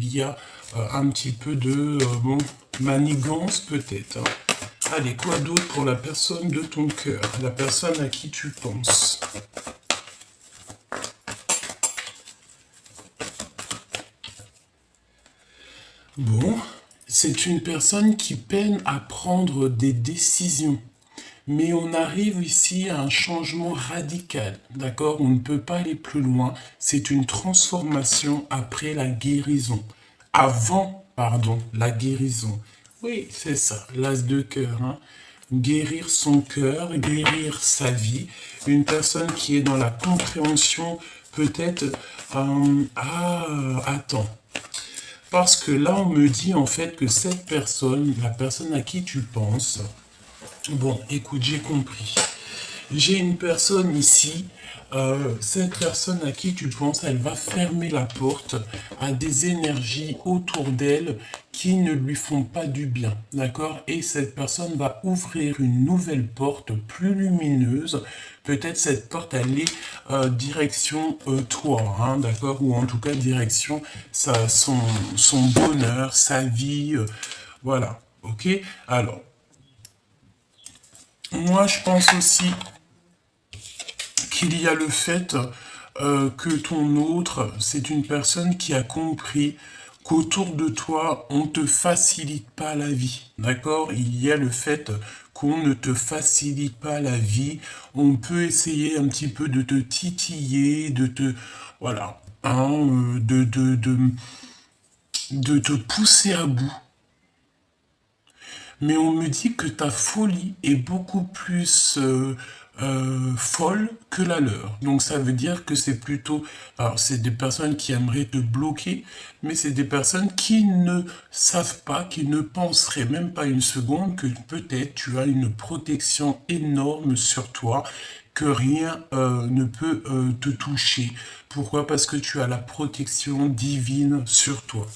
il y a un petit peu de manigance peut-être. Hein. Allez, quoi d'autre pour la personne de ton cœur, la personne à qui tu penses? Bon, c'est une personne qui peine à prendre des décisions. Mais on arrive ici à un changement radical, d'accord? On ne peut pas aller plus loin. C'est une transformation après la guérison. Avant, pardon, la guérison. Oui, c'est ça, l'as de cœur. Hein? Guérir son cœur, guérir sa vie. Une personne qui est dans la compréhension, peut-être... attends. Parce que là, on me dit en fait que cette personne, la personne à qui tu penses, bon, écoute, j'ai compris. J'ai une personne ici, cette personne à qui tu penses, elle va fermer la porte à des énergies autour d'elle qui ne lui font pas du bien, d'accord? Et cette personne va ouvrir une nouvelle porte plus lumineuse. Peut-être cette porte, elle est direction toi, hein, d'accord? Ou en tout cas direction son bonheur, sa vie, voilà, ok? Alors, moi, je pense aussi qu'il y a le fait que ton autre, c'est une personne qui a compris qu'autour de toi, on ne te facilite pas la vie. D'accord? Il y a le fait qu'on ne te facilite pas la vie. On peut essayer un petit peu de te titiller, de te... Voilà. Hein, de te pousser à bout. Mais on me dit que ta folie est beaucoup plus folle que la leur. Donc ça veut dire que c'est plutôt... Alors c'est des personnes qui aimeraient te bloquer, mais c'est des personnes qui ne savent pas, qui ne penseraient même pas une seconde que peut-être tu as une protection énorme sur toi, que rien ne peut te toucher. Pourquoi? Parce que tu as la protection divine sur toi.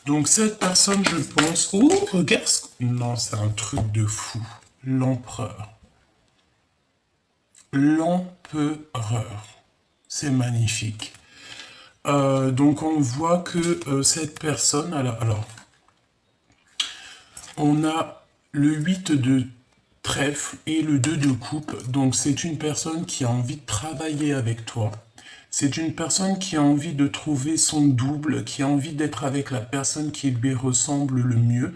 Donc cette personne, je pense... Oh, regarde ce... Non, c'est un truc de fou. L'empereur. L'empereur. C'est magnifique. Donc on voit que cette personne... Alors, on a le 8 de trèfle et le 2 de coupe. Donc c'est une personne qui a envie de travailler avec toi. C'est une personne qui a envie de trouver son double, qui a envie d'être avec la personne qui lui ressemble le mieux.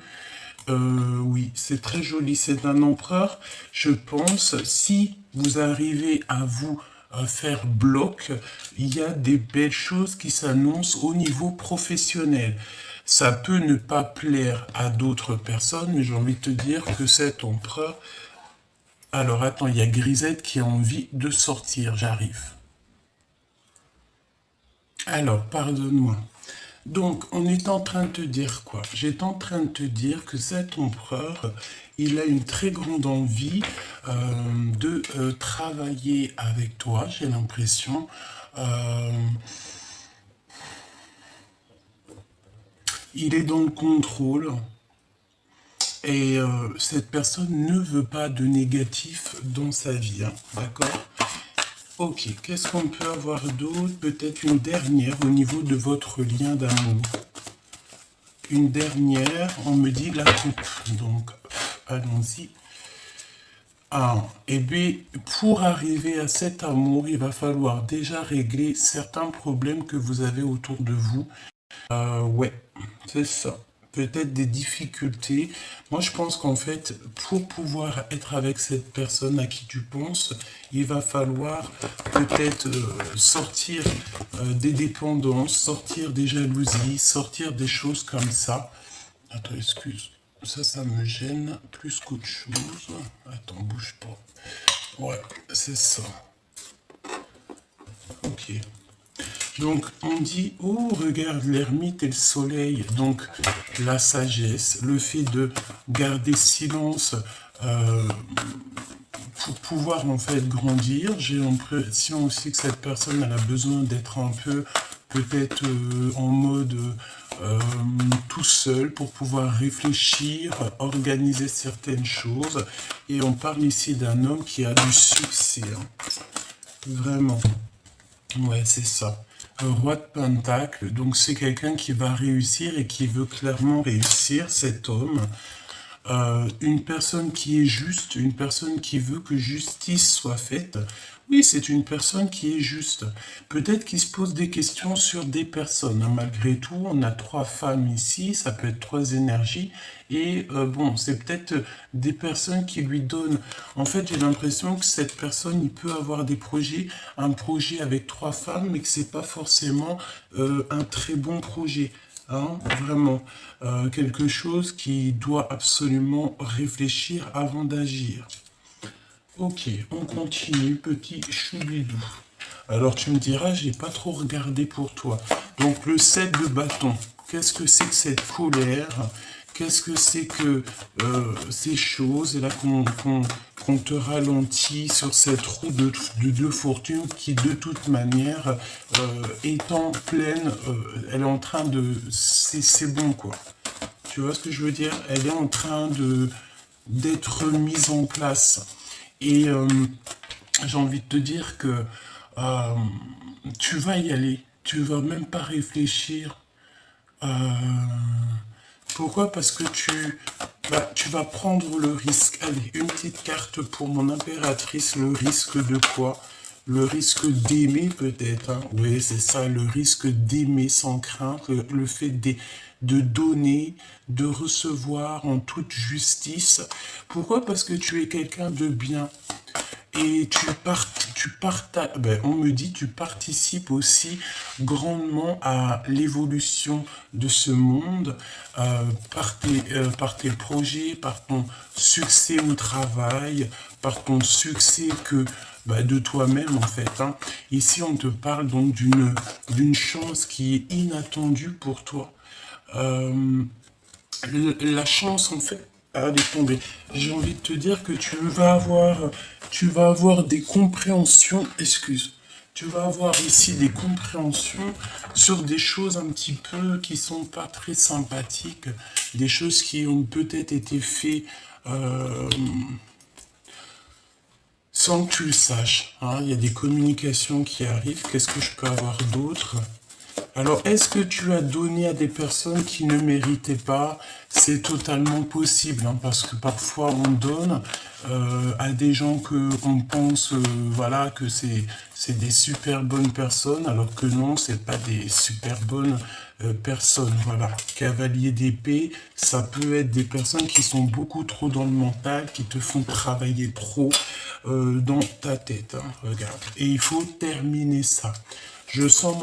Oui, c'est très joli, c'est un empereur. Je pense, si vous arrivez à vous faire bloc, il y a des belles choses qui s'annoncent au niveau professionnel. Ça peut ne pas plaire à d'autres personnes, mais j'ai envie de te dire que cet empereur... Alors attends, il y a Grisette qui a envie de sortir, j'arrive. Alors, pardonne-moi. Donc, on est en train de te dire quoi? J'étais en train de te dire que cet empereur, il a une très grande envie de travailler avec toi, j'ai l'impression. Il est dans le contrôle. Et cette personne ne veut pas de négatif dans sa vie, hein, d'accord? Ok, qu'est-ce qu'on peut avoir d'autre? Peut-être une dernière au niveau de votre lien d'amour. Une dernière, on me dit la coupe. Donc, allons-y. Ah, et bien, pour arriver à cet amour, il va falloir déjà régler certains problèmes que vous avez autour de vous. Ouais, c'est ça. Peut-être des difficultés. Moi, je pense qu'en fait, pour pouvoir être avec cette personne à qui tu penses, il va falloir peut-être sortir des dépendances, sortir des jalousies, sortir des choses comme ça. Attends, excuse. Ça me gêne plus qu'autre chose. Attends, bouge pas. Ouais, c'est ça. Ok. Donc, on dit, oh, regarde l'ermite et le soleil. Donc, la sagesse, le fait de garder silence pour pouvoir, en fait, grandir. J'ai l'impression aussi que cette personne, elle a besoin d'être un peu, peut-être, en mode tout seul pour pouvoir réfléchir, organiser certaines choses. Et on parle ici d'un homme qui a du succès. Hein. Vraiment. Ouais, c'est ça. Roi de Pentacle, donc c'est quelqu'un qui va réussir et qui veut clairement réussir, cet homme. Une personne qui est juste, une personne qui veut que justice soit faite. Oui, c'est une personne qui est juste. Peut-être qu'il se pose des questions sur des personnes, hein. Malgré tout, on a 3 femmes ici, ça peut être 3 énergies. Et bon, c'est peut-être des personnes qui lui donnent... En fait, j'ai l'impression que cette personne, il peut avoir des projets, un projet avec 3 femmes, mais que c'est pas forcément un très bon projet. Hein, vraiment, quelque chose qui doit absolument réfléchir avant d'agir. Ok, on continue, petit choubidou. Alors tu me diras, j'ai pas trop regardé pour toi. Donc le 7 de bâton, qu'est-ce que c'est que cette colère? Qu'est-ce que c'est que ces choses? Et là qu'on te ralentit sur cette roue de fortune qui de toute manière est en pleine, elle est en train de... C'est bon quoi. Tu vois ce que je veux dire? Elle est en train d'être mise en place. Et j'ai envie de te dire que euh, tu vas y aller. Tu vas même pas réfléchir. Euh, Pourquoi? Parce que tu vas prendre le risque. Allez, une petite carte pour mon impératrice. Le risque de quoi? Le risque d'aimer peut-être. Hein. Oui, c'est ça, le risque d'aimer sans crainte. Le fait de donner, de recevoir en toute justice. Pourquoi? Parce que tu es quelqu'un de bien. Et on me dit, tu participes aussi grandement à l'évolution de ce monde par tes projets, par ton succès au travail, par ton succès de toi-même en fait. Hein. Ici, on te parle donc d'une chance qui est inattendue pour toi. Euh, la chance, en fait, elle est tombée. J'ai envie de te dire que tu vas avoir des compréhensions, tu vas avoir ici des compréhensions sur des choses un petit peu qui sont pas très sympathiques, des choses qui ont peut-être été faites euh, sans que tu le saches. Hein. Il y a des communications qui arrivent. Qu'est-ce que je peux avoir d'autre? Alors, est-ce que tu as donné à des personnes qui ne méritaient pas? C'est totalement possible, hein, parce que parfois on donne à des gens que on pense, voilà, que c'est des super bonnes personnes, alors que non, c'est pas des super bonnes personnes. Voilà, cavalier d'épée, ça peut être des personnes qui sont beaucoup trop dans le mental, qui te font travailler trop dans ta tête. Hein, regarde, et il faut terminer ça. Je sens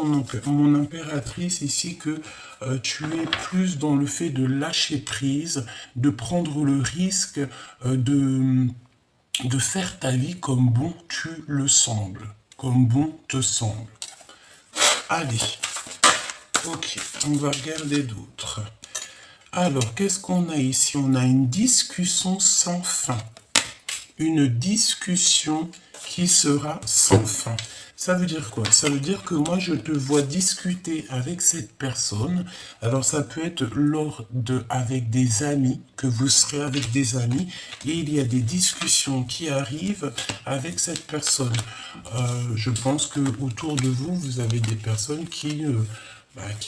mon impératrice ici que tu es plus dans le fait de lâcher prise, de prendre le risque de faire ta vie comme bon tu le sembles, comme bon te semble. Allez, ok, on va regarder d'autres. Alors, qu'est-ce qu'on a ici? On a une discussion sans fin. Une discussion qui sera sans fin. Ça veut dire quoi? Ça veut dire que moi, je te vois discuter avec cette personne. Alors, ça peut être avec des amis, que vous serez avec des amis, et il y a des discussions qui arrivent avec cette personne. Je pense que autour de vous, vous avez des personnes qui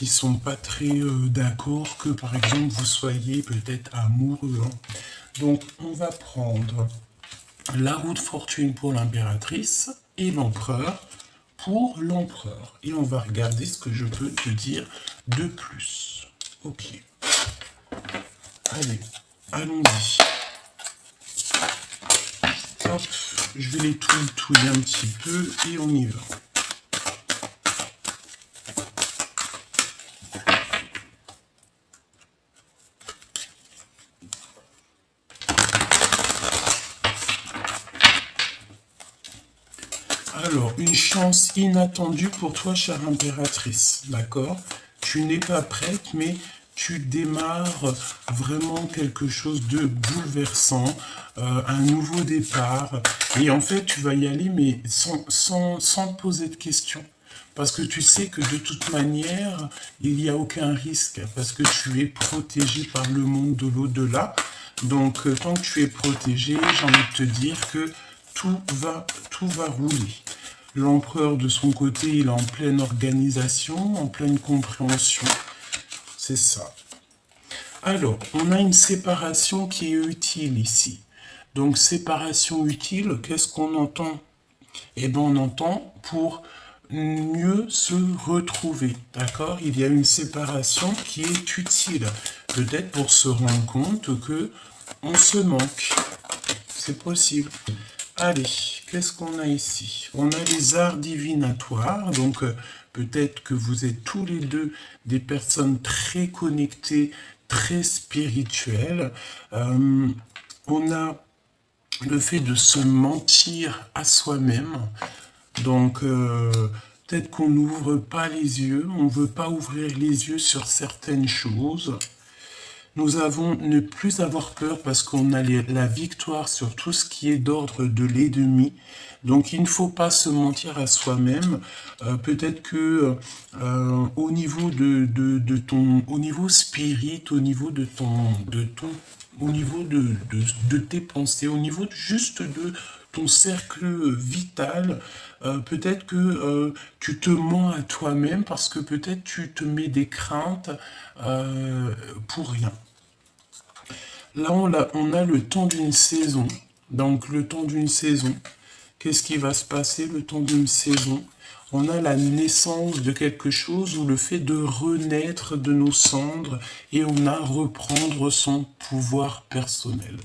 sont pas très d'accord que, par exemple, vous soyez peut-être amoureux. Hein. Donc, on va prendre la roue de fortune pour l'impératrice et l'empereur pour l'empereur. Et on va regarder ce que je peux te dire de plus. Ok. Allez, allons-y. Hop, je vais les touiller un petit peu et on y va. Alors, une chance inattendue pour toi, chère impératrice, d'accord? Tu n'es pas prête, mais tu démarres vraiment quelque chose de bouleversant, un nouveau départ. Et en fait, tu vas y aller, mais sans te poser de questions. Parce que tu sais que de toute manière, il n'y a aucun risque, parce que tu es protégé par le monde de l'au-delà. Donc, tant que tu es protégé, j'ai envie de te dire que tout va rouler. L'empereur, de son côté, il est en pleine organisation, en pleine compréhension. C'est ça. Alors, on a une séparation qui est utile ici. Donc, séparation utile, qu'est-ce qu'on entend? Eh bien, on entend pour mieux se retrouver, d'accord? Il y a une séparation qui est utile, peut-être pour se rendre compte que on se manque. C'est possible. Allez, qu'est-ce qu'on a ici? On a les arts divinatoires, donc peut-être que vous êtes tous les deux des personnes très connectées, très spirituelles. On a le fait de se mentir à soi-même, donc peut-être qu'on n'ouvre pas les yeux, on ne veut pas ouvrir les yeux sur certaines choses. Nous avons ne plus avoir peur parce qu'on a la victoire sur tout ce qui est d'ordre de l'ennemi. Donc il ne faut pas se mentir à soi-même. Peut-être que au niveau de ton, au niveau spirit, au niveau au niveau de tes pensées, au niveau juste de ton cercle vital, peut-être que tu te mens à toi-même parce que peut-être tu te mets des craintes pour rien. Là, on a le temps d'une saison. Donc, le temps d'une saison. Qu'est-ce qui va se passer le temps d'une saison? On a la naissance de quelque chose ou le fait de renaître de nos cendres et on a reprendre son pouvoir personnel.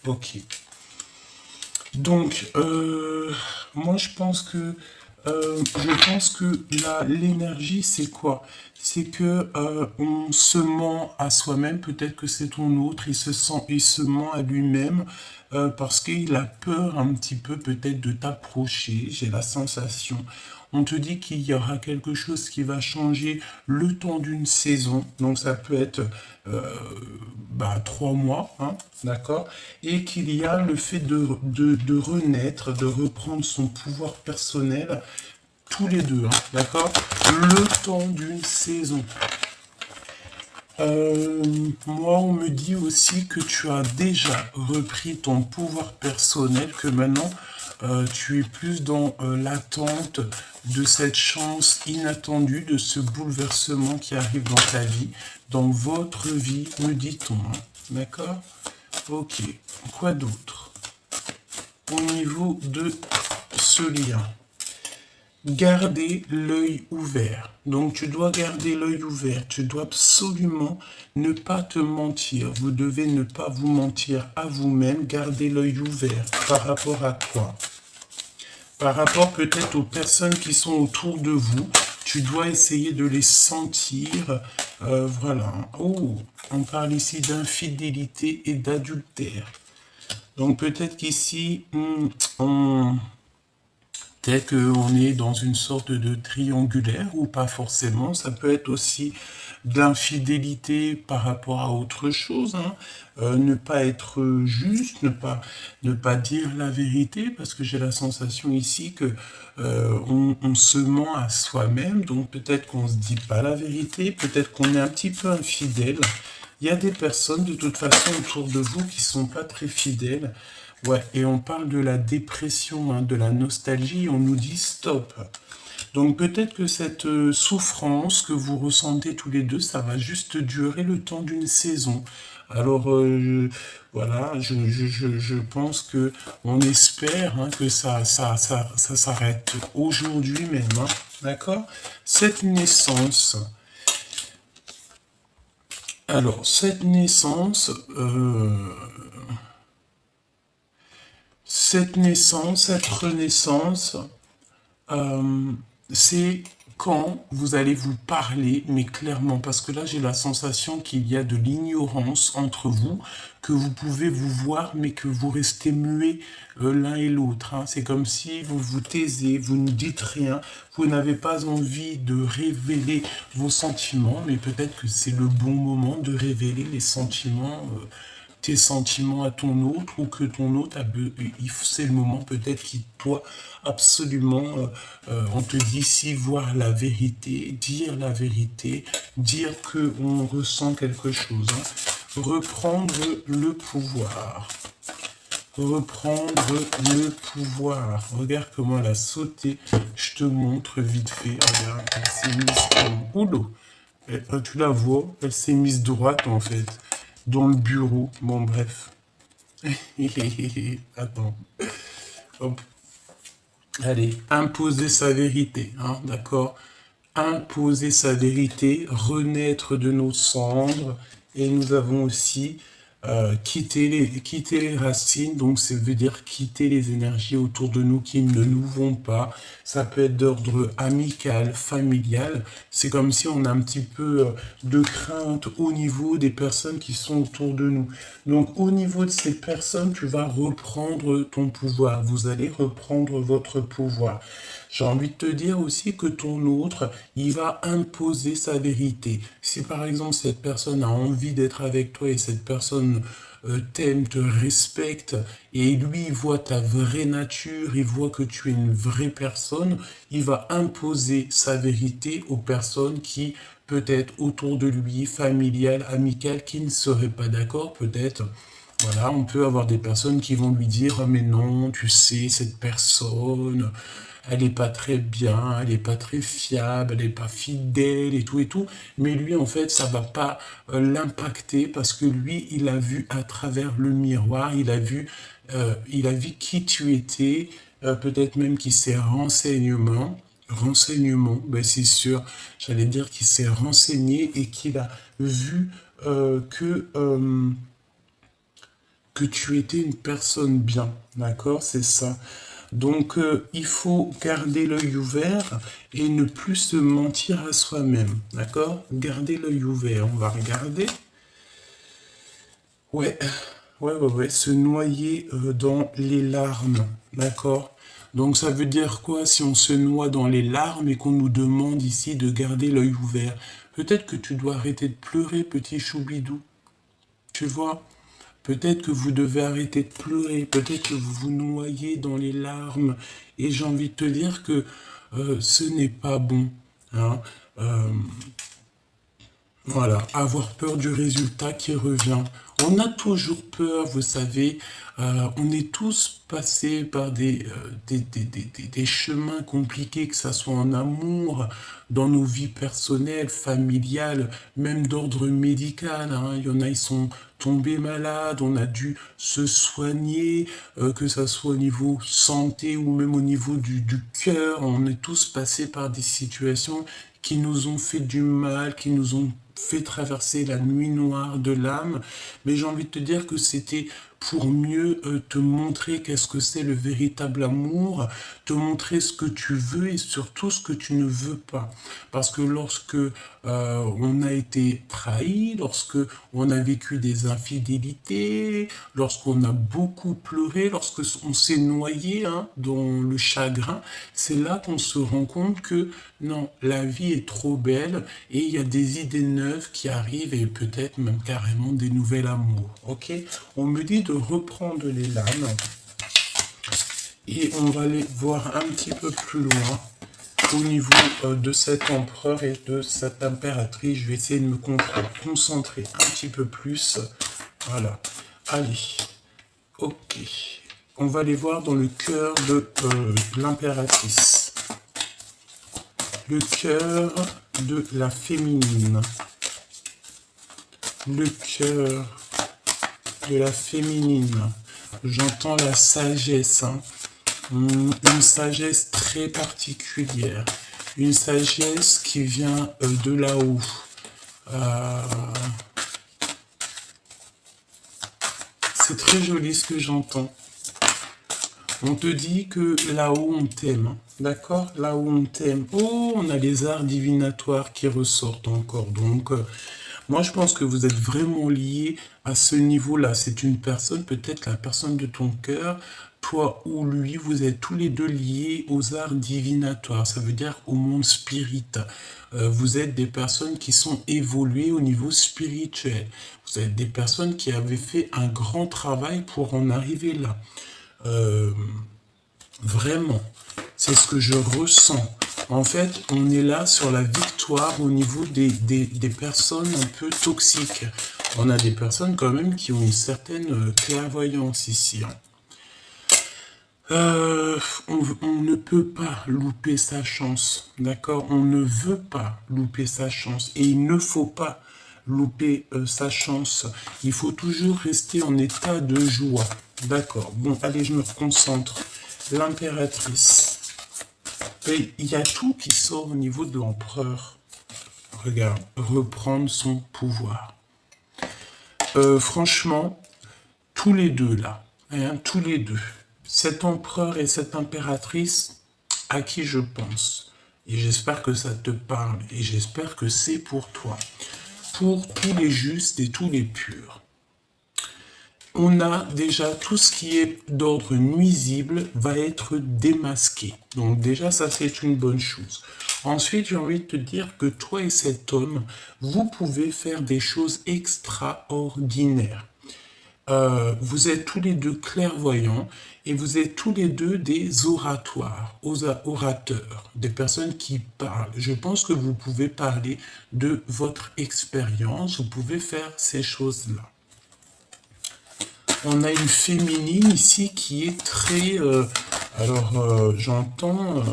Ok. Donc, moi, je pense que l'énergie, c'est quoi? C'est que on se ment à soi-même. Peut-être que c'est ton autre. Il se ment à lui-même parce qu'il a peur un petit peu peut-être de t'approcher. J'ai la sensation. On te dit qu'il y aura quelque chose qui va changer le temps d'une saison. Donc ça peut être 3 mois, hein, d'accord? Et qu'il y a le fait de renaître, de reprendre son pouvoir personnel, tous les deux, hein, d'accord? Le temps d'une saison. Moi, on me dit aussi que tu as déjà repris ton pouvoir personnel, que maintenant, tu es plus dans l'attente de cette chance inattendue, de ce bouleversement qui arrive dans ta vie, dans votre vie, me dit-on. Hein. D'accord? Ok. Quoi d'autre? Au niveau de ce lien. Garder l'œil ouvert. Donc tu dois garder l'œil ouvert. Tu dois absolument ne pas te mentir. Vous devez ne pas vous mentir à vous-même. Garder l'œil ouvert. Par rapport à quoi? Par rapport peut-être aux personnes qui sont autour de vous. Tu dois essayer de les sentir. Voilà. Oh, on parle ici d'infidélité et d'adultère. Donc peut-être qu'ici, peut-être qu'on est dans une sorte de triangulaire ou pas forcément. Ça peut être aussi de l'infidélité par rapport à autre chose. Hein. Ne pas être juste, ne pas dire la vérité, parce que j'ai la sensation ici que on se ment à soi-même. Donc peut-être qu'on ne se dit pas la vérité, peut-être qu'on est un petit peu infidèle. Il y a des personnes de toute façon autour de vous qui sont pas très fidèles. Ouais, et on parle de la dépression, hein, de la nostalgie, on nous dit stop. Donc peut-être que cette souffrance que vous ressentez tous les deux, ça va juste durer le temps d'une saison. Alors voilà, je pense que on espère hein, que ça s'arrête aujourd'hui même, hein, d'accord? Cette naissance. Alors cette naissance. Cette naissance, cette renaissance, c'est quand vous allez vous parler, mais clairement, parce que là j'ai la sensation qu'il y a de l'ignorance entre vous, que vous pouvez vous voir, mais que vous restez muets l'un et l'autre. Hein. C'est comme si vous vous taisez, vous ne dites rien, vous n'avez pas envie de révéler vos sentiments, mais peut-être que c'est le bon moment de révéler les sentiments. Tes sentiments à ton autre ou que ton autre c'est le moment peut-être qu'il doit absolument on te dit ici voir la vérité, dire que on ressent quelque chose, hein. Reprendre le pouvoir. reprendre le pouvoir. Regarde comment elle a sauté. Je te montre vite fait. Regarde, elle s'est mise en oulot. Tu la vois, elle s'est mise droite en fait, dans le bureau. Bon, bref. Attends. Hop. Allez, imposer sa vérité, hein, d'accord? Imposer sa vérité, renaître de nos cendres. Et nous avons aussi quitter les racines, donc ça veut dire quitter les énergies autour de nous qui ne nous vont pas. Ça peut être d'ordre amical, familial. C'est comme si on a un petit peu de crainte au niveau des personnes qui sont autour de nous. Donc au niveau de ces personnes, tu vas reprendre ton pouvoir. Vous allez reprendre votre pouvoir. J'ai envie de te dire aussi que ton autre, il va imposer sa vérité. Si par exemple cette personne a envie d'être avec toi et cette personne t'aime, te respecte, et lui il voit ta vraie nature, il voit que tu es une vraie personne, il va imposer sa vérité aux personnes qui peut-être autour de lui, familiales, amicales, qui ne seraient pas d'accord, peut-être. Voilà, on peut avoir des personnes qui vont lui dire, ah, mais non, tu sais, cette personne, elle est pas très bien, elle est pas très fiable, elle est pas fidèle et tout, mais lui, en fait, ça va pas l'impacter parce que lui, il a vu à travers le miroir, il a vu qui tu étais, peut-être même qu'il s'est renseignement, ben c'est sûr, j'allais dire qu'il s'est renseigné et qu'il a vu que tu étais une personne bien, d'accord, c'est ça. Donc, il faut garder l'œil ouvert et ne plus se mentir à soi-même, d'accord? Garder l'œil ouvert, on va regarder. Ouais, ouais, se noyer dans les larmes, d'accord? Donc, ça veut dire quoi si on se noie dans les larmes et qu'on nous demande ici de garder l'œil ouvert? Peut-être que tu dois arrêter de pleurer, petit choubidou, tu vois? Peut-être que vous devez arrêter de pleurer, peut-être que vous vous noyez dans les larmes. Et j'ai envie de te dire que ce n'est pas bon, hein. Euh, voilà, avoir peur du résultat qui revient. On a toujours peur, vous savez. On est tous passés par des chemins compliqués, que ça soit en amour, dans nos vies personnelles, familiales, même d'ordre médical, hein. Il y en a, ils sont tombés malades, on a dû se soigner, que ça soit au niveau santé ou même au niveau du cœur. On est tous passés par des situations qui nous ont fait du mal, qui nous ont fait traverser la nuit noire de l'âme, mais j'ai envie de te dire que c'était pour mieux te montrer qu'est-ce que c'est le véritable amour, te montrer ce que tu veux et surtout ce que tu ne veux pas. Parce que lorsque on a été trahi, lorsque on a vécu des infidélités, lorsqu'on a beaucoup pleuré, lorsque on s'est noyé, hein, dans le chagrin, c'est là qu'on se rend compte que non, la vie est trop belle et il y a des idées neuves qui arrivent et peut-être même carrément des nouvelles amours. Ok? On me dit de reprendre les lames et on va aller voir un petit peu plus loin au niveau de cet empereur et de cette impératrice. Je vais essayer de me concentrer un petit peu plus. Voilà. Allez. Ok. On va aller voir dans le cœur de l'impératrice. Le cœur de la féminine. Le cœur de la féminine. J'entends la sagesse, hein. Une sagesse très particulière. Une sagesse qui vient de là-haut. C'est très joli ce que j'entends. On te dit que là-haut on t'aime, d'accord? Là-haut on t'aime. Oh, on a les arts divinatoires qui ressortent encore. Donc, moi je pense que vous êtes vraiment liés à ce niveau-là. C'est une personne, peut-être la personne de ton cœur, toi ou lui, vous êtes tous les deux liés aux arts divinatoires. Ça veut dire au monde spirit. Vous êtes des personnes qui sont évoluées au niveau spirituel. Vous êtes des personnes qui avaient fait un grand travail pour en arriver là. Vraiment, c'est ce que je ressens. En fait, on est là sur la victoire au niveau des personnes un peu toxiques. On a des personnes quand même qui ont une certaine clairvoyance ici, hein. Euh, on ne peut pas louper sa chance, d'accord? On ne veut pas louper sa chance et il ne faut pas louper sa chance. Il faut toujours rester en état de joie, d'accord? Bon, allez, je me reconcentre. L'impératrice. Et il y a tout qui sort au niveau de l'empereur. Regarde, reprendre son pouvoir. Franchement, tous les deux là, hein, tous les deux, cet empereur et cette impératrice, à qui je pense. Et j'espère que ça te parle, et j'espère que c'est pour toi. Pour tous les justes et tous les purs. On a déjà tout ce qui est d'ordre nuisible va être démasqué. Donc déjà, ça c'est une bonne chose. Ensuite, j'ai envie de te dire que toi et cet homme, vous pouvez faire des choses extraordinaires. Vous êtes tous les deux clairvoyants et vous êtes tous les deux des orateurs, des personnes qui parlent. Je pense que vous pouvez parler de votre expérience, vous pouvez faire ces choses-là. On a une féminine ici qui est très... j'entends...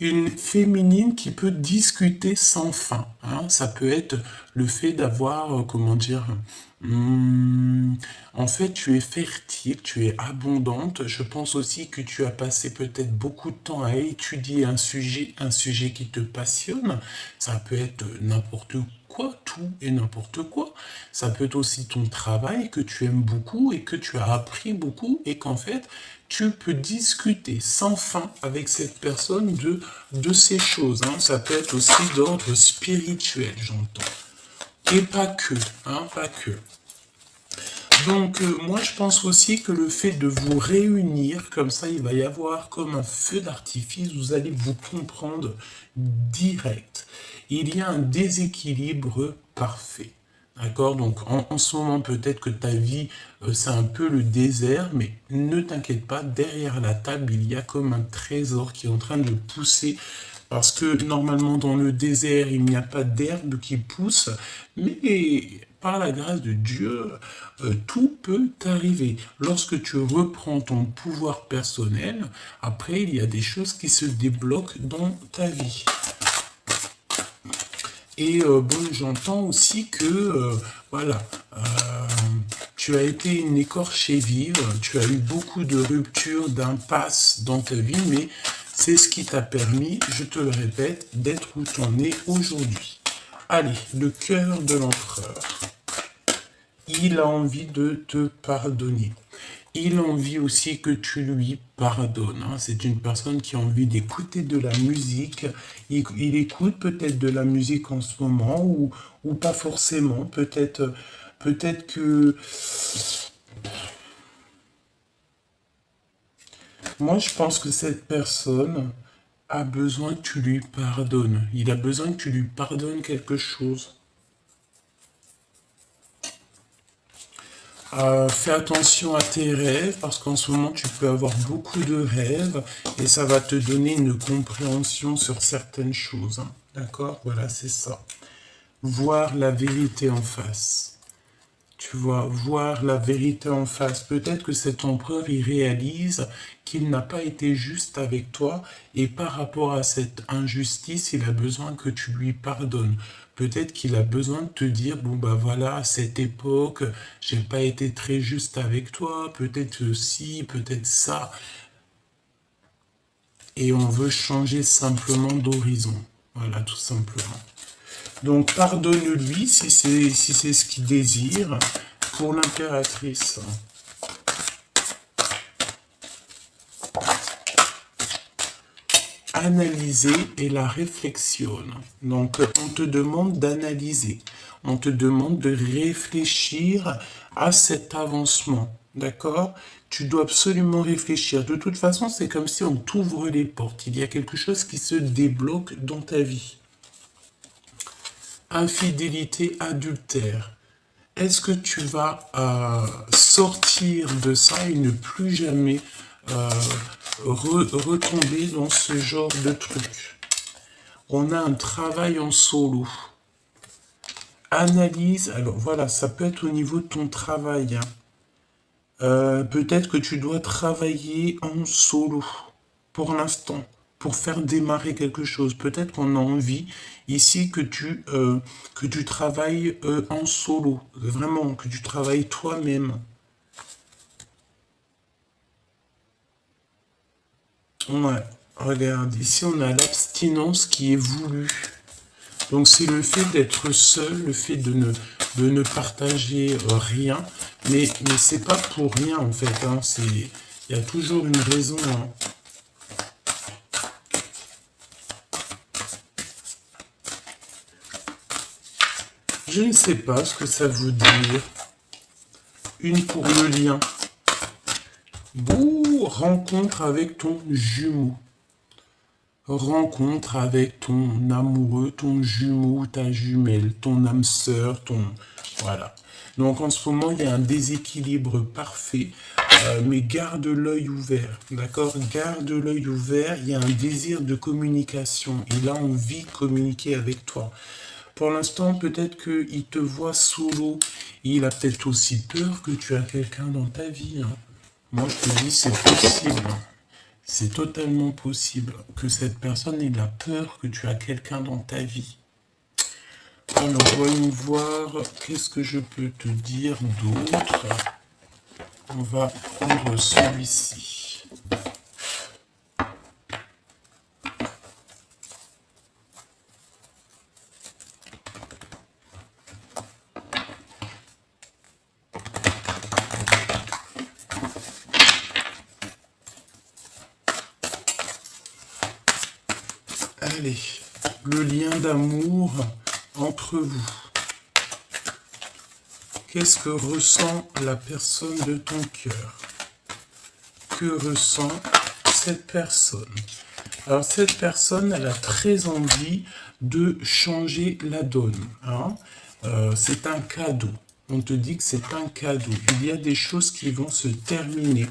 une féminine qui peut discuter sans fin. Hein. Ça peut être le fait d'avoir, comment dire, en fait, tu es fertile, tu es abondante. Je pense aussi que tu as passé peut-être beaucoup de temps à étudier un sujet qui te passionne. Ça peut être n'importe quoi, tout et n'importe quoi. Ça peut être aussi ton travail que tu aimes beaucoup et que tu as appris beaucoup et qu'en fait, tu peux discuter sans fin avec cette personne de ces choses. Hein. Ça peut être aussi d'ordre spirituel, j'entends. Et pas que, hein, pas que. Donc, moi, je pense aussi que le fait de vous réunir, comme ça, il va y avoir comme un feu d'artifice, vous allez vous comprendre direct. Il y a un déséquilibre parfait. D'accord? Donc, en ce moment, peut-être que ta vie, c'est un peu le désert, mais ne t'inquiète pas, derrière la table, il y a comme un trésor qui est en train de pousser. Parce que normalement, dans le désert, il n'y a pas d'herbe qui pousse, mais par la grâce de Dieu, tout peut arriver. Lorsque tu reprends ton pouvoir personnel, après, il y a des choses qui se débloquent dans ta vie. Et bon, j'entends aussi que, voilà, tu as été une écorchée vive, tu as eu beaucoup de ruptures, d'impasses dans ta vie, mais c'est ce qui t'a permis, je te le répète, d'être où tu en es aujourd'hui. Allez, le cœur de l'empereur. Il a envie de te pardonner. Il a envie aussi que tu lui pardonnes. Hein. C'est une personne qui a envie d'écouter de la musique. Il écoute peut-être de la musique en ce moment ou pas forcément. Peut-être que... Moi, je pense que cette personne a besoin que tu lui pardonnes. Il a besoin que tu lui pardonnes quelque chose. Fais attention à tes rêves parce qu'en ce moment tu peux avoir beaucoup de rêves et ça va te donner une compréhension sur certaines choses. Hein. D'accord? Voilà, c'est ça. Voir la vérité en face. Tu vois, voir la vérité en face. Peut-être que cet empereur, il réalise qu'il n'a pas été juste avec toi et par rapport à cette injustice, il a besoin que tu lui pardonnes. Peut-être qu'il a besoin de te dire, bon bah voilà, à cette époque, j'ai pas été très juste avec toi, peut-être ci, peut-être ça. Et on veut changer simplement d'horizon. Voilà, tout simplement. Donc pardonne-lui si c'est ce qu'il désire. Pour l'impératrice. Analyser et la réflexion. Donc, on te demande d'analyser. On te demande de réfléchir à cet avancement. D'accord? Tu dois absolument réfléchir. De toute façon, c'est comme si on t'ouvre les portes. Il y a quelque chose qui se débloque dans ta vie. Infidélité, adultère. Est-ce que tu vas sortir de ça et ne plus jamais retomber dans ce genre de truc? On a un travail en solo. Analyse, alors voilà, ça peut être au niveau de ton travail. Hein. Peut-être que tu dois travailler en solo pour l'instant, pour faire démarrer quelque chose. Peut-être qu'on a envie ici que tu travailles en solo, vraiment, que tu travailles toi-même. Ouais, regarde, ici on a l'abstinence qui est voulue. Donc c'est le fait d'être seul, le fait de ne partager rien, mais c'est pas pour rien en fait, hein, il y a toujours une raison. Hein. Je ne sais pas ce que ça veut dire. Une pour le lien. Bouh, rencontre avec ton jumeau. Rencontre avec ton amoureux, ton jumeau, ta jumelle, ton âme sœur, ton... Voilà. Donc en ce moment, il y a un déséquilibre parfait, mais garde l'œil ouvert, d'accord? Garde l'œil ouvert, il y a un désir de communication. Il a envie de communiquer avec toi. Pour l'instant, peut-être qu'il te voit solo. Il a peut-être aussi peur que tu as quelqu'un dans ta vie. Hein. Moi, je te dis, c'est possible. C'est totalement possible que cette personne ait la peur que tu as quelqu'un dans ta vie. Alors, voyons voir, qu'est-ce que je peux te dire d'autre. On va prendre celui-ci. Allez, le lien d'amour entre vous. Qu'est-ce que ressent la personne de ton cœur? Que ressent cette personne? Alors cette personne, elle a très envie de changer la donne. Hein. C'est un cadeau. On te dit que c'est un cadeau. Il y a des choses qui vont se terminer.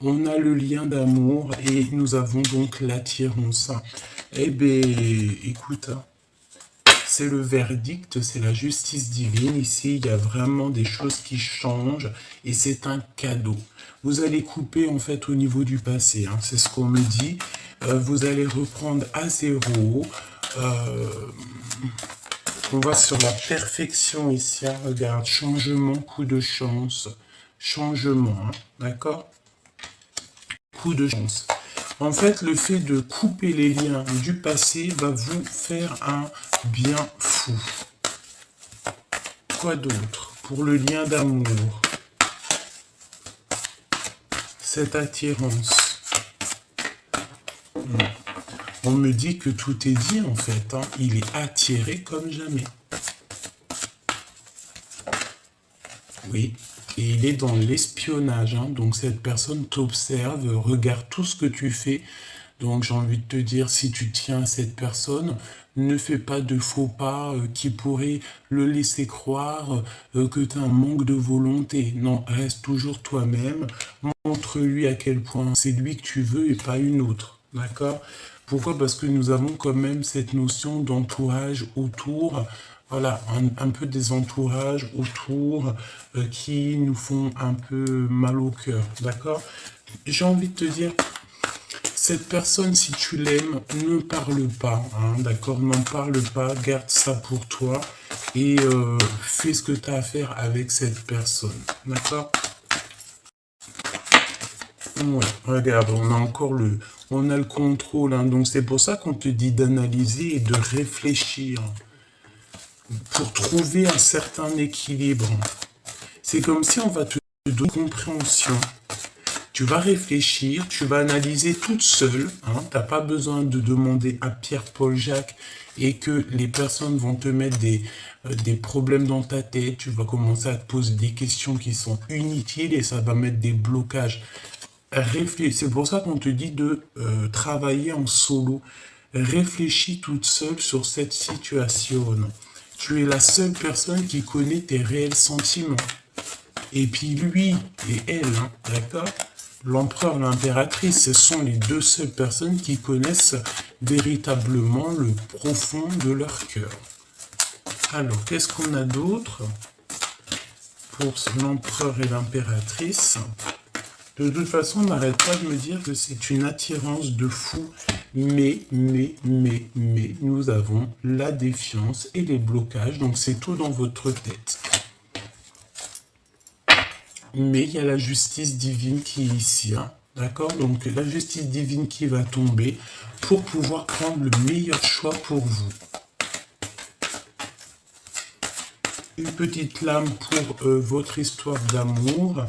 On a le lien d'amour et nous avons donc l'attirance. Eh bien, écoute, c'est le verdict, c'est la justice divine. Ici, il y a vraiment des choses qui changent et c'est un cadeau. Vous allez couper en fait au niveau du passé, hein, c'est ce qu'on me dit. Vous allez reprendre à zéro. On va sur la perfection ici. Hein, regarde, changement, coup de chance. Changement, hein, d'accord? Coup de chance. En fait, le fait de couper les liens du passé va vous faire un bien fou. Quoi d'autre? Pour le lien d'amour. Cette attirance. On me dit que tout est dit en fait. Hein. Il est attiré comme jamais. Oui. Et il est dans l'espionnage. Hein. Donc cette personne t'observe, regarde tout ce que tu fais. Donc j'ai envie de te dire, si tu tiens à cette personne, ne fais pas de faux pas qui pourraient le laisser croire que tu as un manque de volonté. Non, reste toujours toi-même. Montre-lui à quel point c'est lui que tu veux et pas une autre. D'accord? Pourquoi? Parce que nous avons quand même cette notion d'entourage autour. Voilà, un peu des entourages autour qui nous font un peu mal au cœur. D'accord? J'ai envie de te dire, cette personne, si tu l'aimes, ne parle pas, hein, d'accord? N'en parle pas, garde ça pour toi et fais ce que tu as à faire avec cette personne, d'accord? Ouais, regarde, on a encore on a le contrôle, hein, donc c'est pour ça qu'on te dit d'analyser et de réfléchir pour trouver un certain équilibre. C'est comme si on va te donner compréhension. Tu vas réfléchir, tu vas analyser toute seule. Hein, tu n'as pas besoin de demander à Pierre, Paul, Jacques et que les personnes vont te mettre des problèmes dans ta tête. Tu vas commencer à te poser des questions qui sont inutiles et ça va mettre des blocages. C'est pour ça qu'on te dit de travailler en solo. Réfléchis toute seule sur cette situation. Tu es la seule personne qui connaît tes réels sentiments. Et puis lui et elle, hein, d'accord? L'empereur, l'impératrice, ce sont les deux seules personnes qui connaissent véritablement le profond de leur cœur. Alors, qu'est-ce qu'on a d'autre pour l'empereur et l'impératrice. De toute façon, on n'arrête pas de me dire que c'est une attirance de fou. Mais, nous avons la défiance et les blocages. Donc, c'est tout dans votre tête. Mais il y a la justice divine qui est ici. Hein. D'accord? Donc, la justice divine qui va tomber pour pouvoir prendre le meilleur choix pour vous. Une petite lame pour votre histoire d'amour.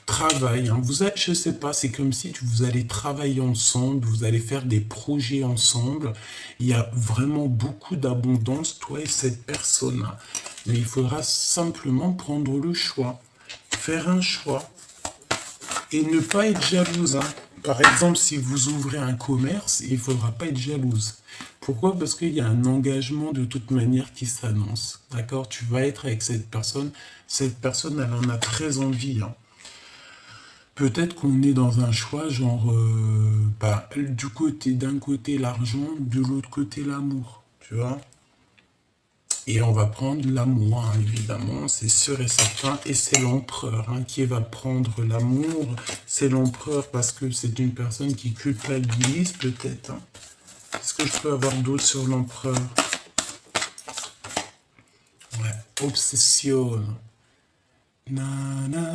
Travail, hein. Je ne sais pas, c'est comme si vous allez travailler ensemble, vous allez faire des projets ensemble. Il y a vraiment beaucoup d'abondance, toi et cette personne. Mais il faudra simplement prendre le choix, faire un choix et ne pas être jalouse. Hein. Par exemple, si vous ouvrez un commerce, il ne faudra pas être jalouse. Pourquoi? Parce qu'il y a un engagement de toute manière qui s'annonce. D'accord? Tu vas être avec cette personne, elle en a très envie. Hein. Peut-être qu'on est dans un choix genre, d'un côté l'argent, de l'autre côté l'amour, tu vois. Et on va prendre l'amour, hein, évidemment, c'est sûr et certain. Et c'est l'empereur hein, qui va prendre l'amour. C'est l'empereur parce que c'est une personne qui culpabilise peut-être. Hein. Est-ce que je peux avoir d'autres sur l'empereur? Ouais, obsession. Nana.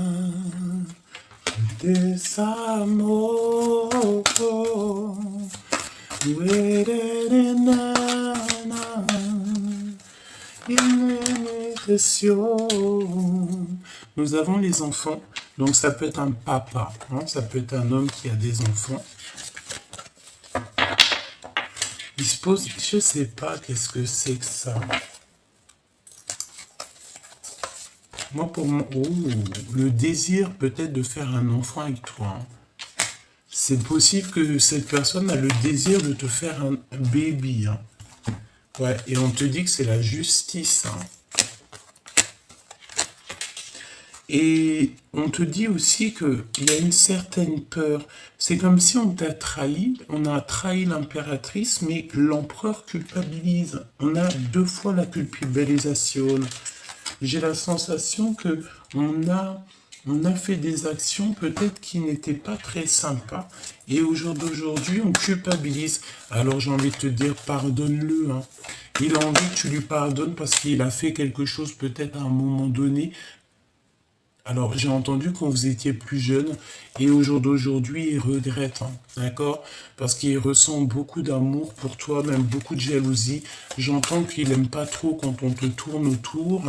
Desamor, nous avons les enfants, donc ça peut être un papa, hein, ça peut être un homme qui a des enfants. Il se pose, je sais pas qu'est-ce que c'est que ça. Moi, pour moi, le désir peut-être de faire un enfant avec toi. Hein. C'est possible que cette personne a le désir de te faire un baby. Hein. Ouais, et on te dit que c'est la justice. Hein. Et on te dit aussi qu'il y a une certaine peur. C'est comme si on t'a trahi, on a trahi l'impératrice, mais l'empereur culpabilise. On a deux fois la culpabilisation. J'ai la sensation que on a fait des actions peut-être qui n'étaient pas très sympas. Et aujourd'hui, on culpabilise. Alors j'ai envie de te dire, pardonne-le. Hein. Il a envie que tu lui pardonnes parce qu'il a fait quelque chose peut-être à un moment donné. Alors, j'ai entendu quand vous étiez plus jeune, et au jour d'aujourd'hui, il regrette, hein, d'accord? Parce qu'il ressent beaucoup d'amour pour toi, même beaucoup de jalousie. J'entends qu'il n'aime pas trop quand on te tourne autour.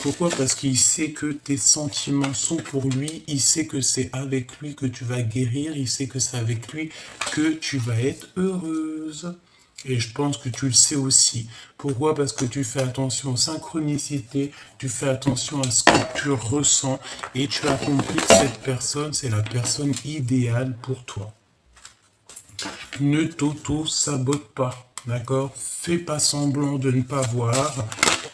Pourquoi? Parce qu'il sait que tes sentiments sont pour lui, il sait que c'est avec lui que tu vas guérir, il sait que c'est avec lui que tu vas être heureuse. Et je pense que tu le sais aussi. Pourquoi? Parce que tu fais attention aux synchronicités, tu fais attention à ce que tu ressens et tu as compris que cette personne, c'est la personne idéale pour toi. Ne t'auto-sabote pas, d'accord? Fais pas semblant de ne pas voir.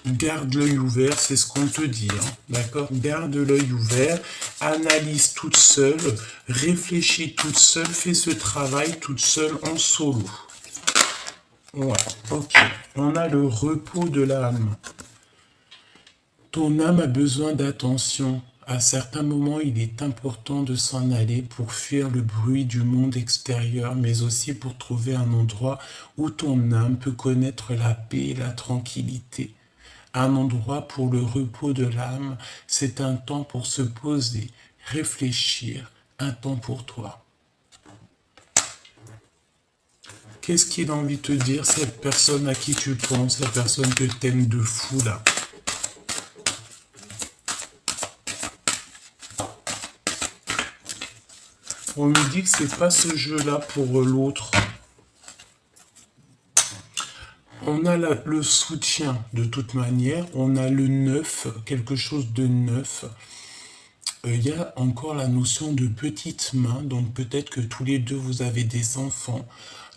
Garde l'œil ouvert, c'est ce qu'on te dit, hein, d'accord? Garde l'œil ouvert, analyse toute seule, réfléchis toute seule, fais ce travail toute seule en solo. Ouais, ok. On a le repos de l'âme. Ton âme a besoin d'attention. À certains moments, il est important de s'en aller pour fuir le bruit du monde extérieur, mais aussi pour trouver un endroit où ton âme peut connaître la paix et la tranquillité. Un endroit pour le repos de l'âme, c'est un temps pour se poser, réfléchir, un temps pour toi. Qu'est-ce qu'il a envie de te dire, cette personne à qui tu penses, la personne que t'aimes de fou, là? On me dit que c'est pas ce jeu-là pour l'autre. On a le soutien, de toute manière. On a le neuf, quelque chose de neuf. Il y a encore la notion de petite main, donc peut-être que tous les deux vous avez des enfants.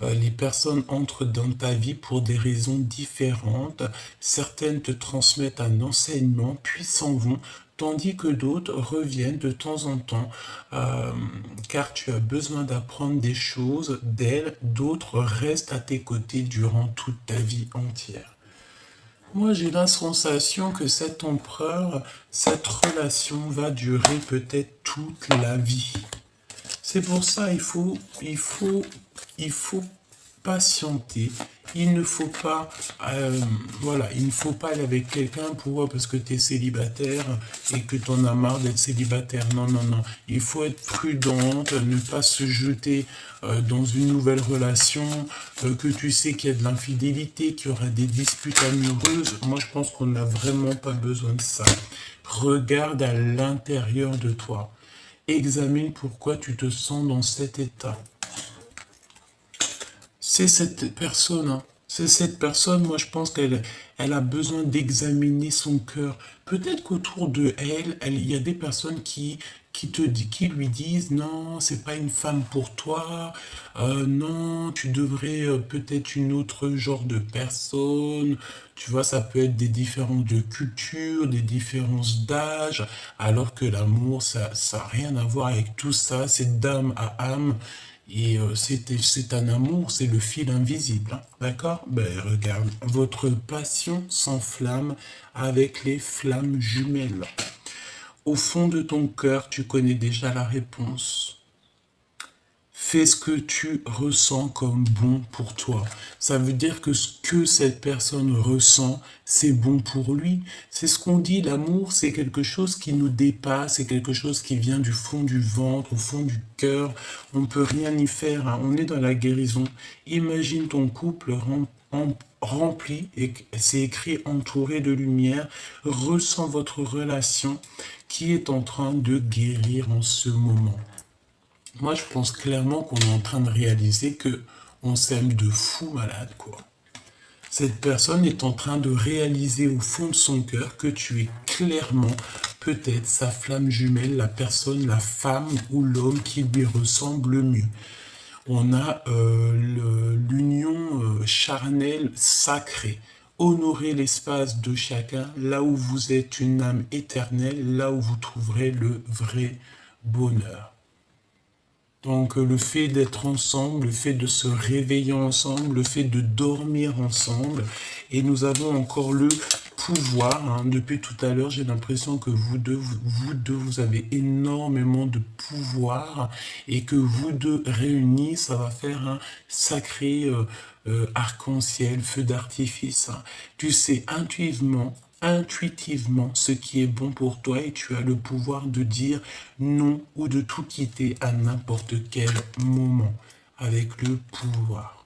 Les personnes entrent dans ta vie pour des raisons différentes. Certaines te transmettent un enseignement, puis s'en vont, tandis que d'autres reviennent de temps en temps, car tu as besoin d'apprendre des choses d'elles. D'autres restent à tes côtés durant toute ta vie entière. Moi, j'ai la sensation que cet empereur, cette relation va durer peut-être toute la vie. C'est pour ça il faut patienter. Il ne faut pas, voilà, il ne faut pas aller avec quelqu'un parce que tu es célibataire et que tu en as marre d'être célibataire. Non, non, non. Il faut être prudente, ne pas se jeter dans une nouvelle relation, que tu sais qu'il y a de l'infidélité, qu'il y aura des disputes amoureuses. Moi, je pense qu'on n'a vraiment pas besoin de ça. Regarde à l'intérieur de toi. Examine pourquoi tu te sens dans cet état. C'est cette personne, hein. C'est cette personne, moi je pense qu'elle a besoin d'examiner son cœur. Peut-être qu'autour de il y a des personnes qui lui disent non, c'est pas une femme pour toi, non, tu devrais peut-être une autre genre de personne. Tu vois, ça peut être des différences de culture, des différences d'âge, alors que l'amour, ça n'a rien à voir avec tout ça, c'est d'âme à âme. Et c'est un amour, c'est le fil invisible, hein, d'accord? Ben regarde, votre passion s'enflamme avec les flammes jumelles. Au fond de ton cœur, tu connais déjà la réponse. Fais ce que tu ressens comme bon pour toi. Ça veut dire que ce que cette personne ressent, c'est bon pour lui. C'est ce qu'on dit, l'amour, c'est quelque chose qui nous dépasse, c'est quelque chose qui vient du fond du ventre, au fond du cœur. On ne peut rien y faire, hein. On est dans la guérison. Imagine ton couple rempli, et c'est écrit entouré de lumière. Ressens votre relation qui est en train de guérir en ce moment. Moi, je pense clairement qu'on est en train de réaliser que on s'aime de fou malade, quoi. Cette personne est en train de réaliser au fond de son cœur que tu es clairement peut-être sa flamme jumelle, la personne, la femme ou l'homme qui lui ressemble le mieux. On a l'union charnelle sacrée. Honorez l'espace de chacun, là où vous êtes une âme éternelle, là où vous trouverez le vrai bonheur. Donc le fait d'être ensemble, le fait de se réveiller ensemble, le fait de dormir ensemble, et nous avons encore le pouvoir, hein. Depuis tout à l'heure, j'ai l'impression que vous deux, vous avez énormément de pouvoir, et que vous deux réunis, ça va faire un sacré arc-en-ciel, feu d'artifice, hein. Tu sais intuitivement ce qui est bon pour toi et tu as le pouvoir de dire non ou de tout quitter à n'importe quel moment avec le pouvoir.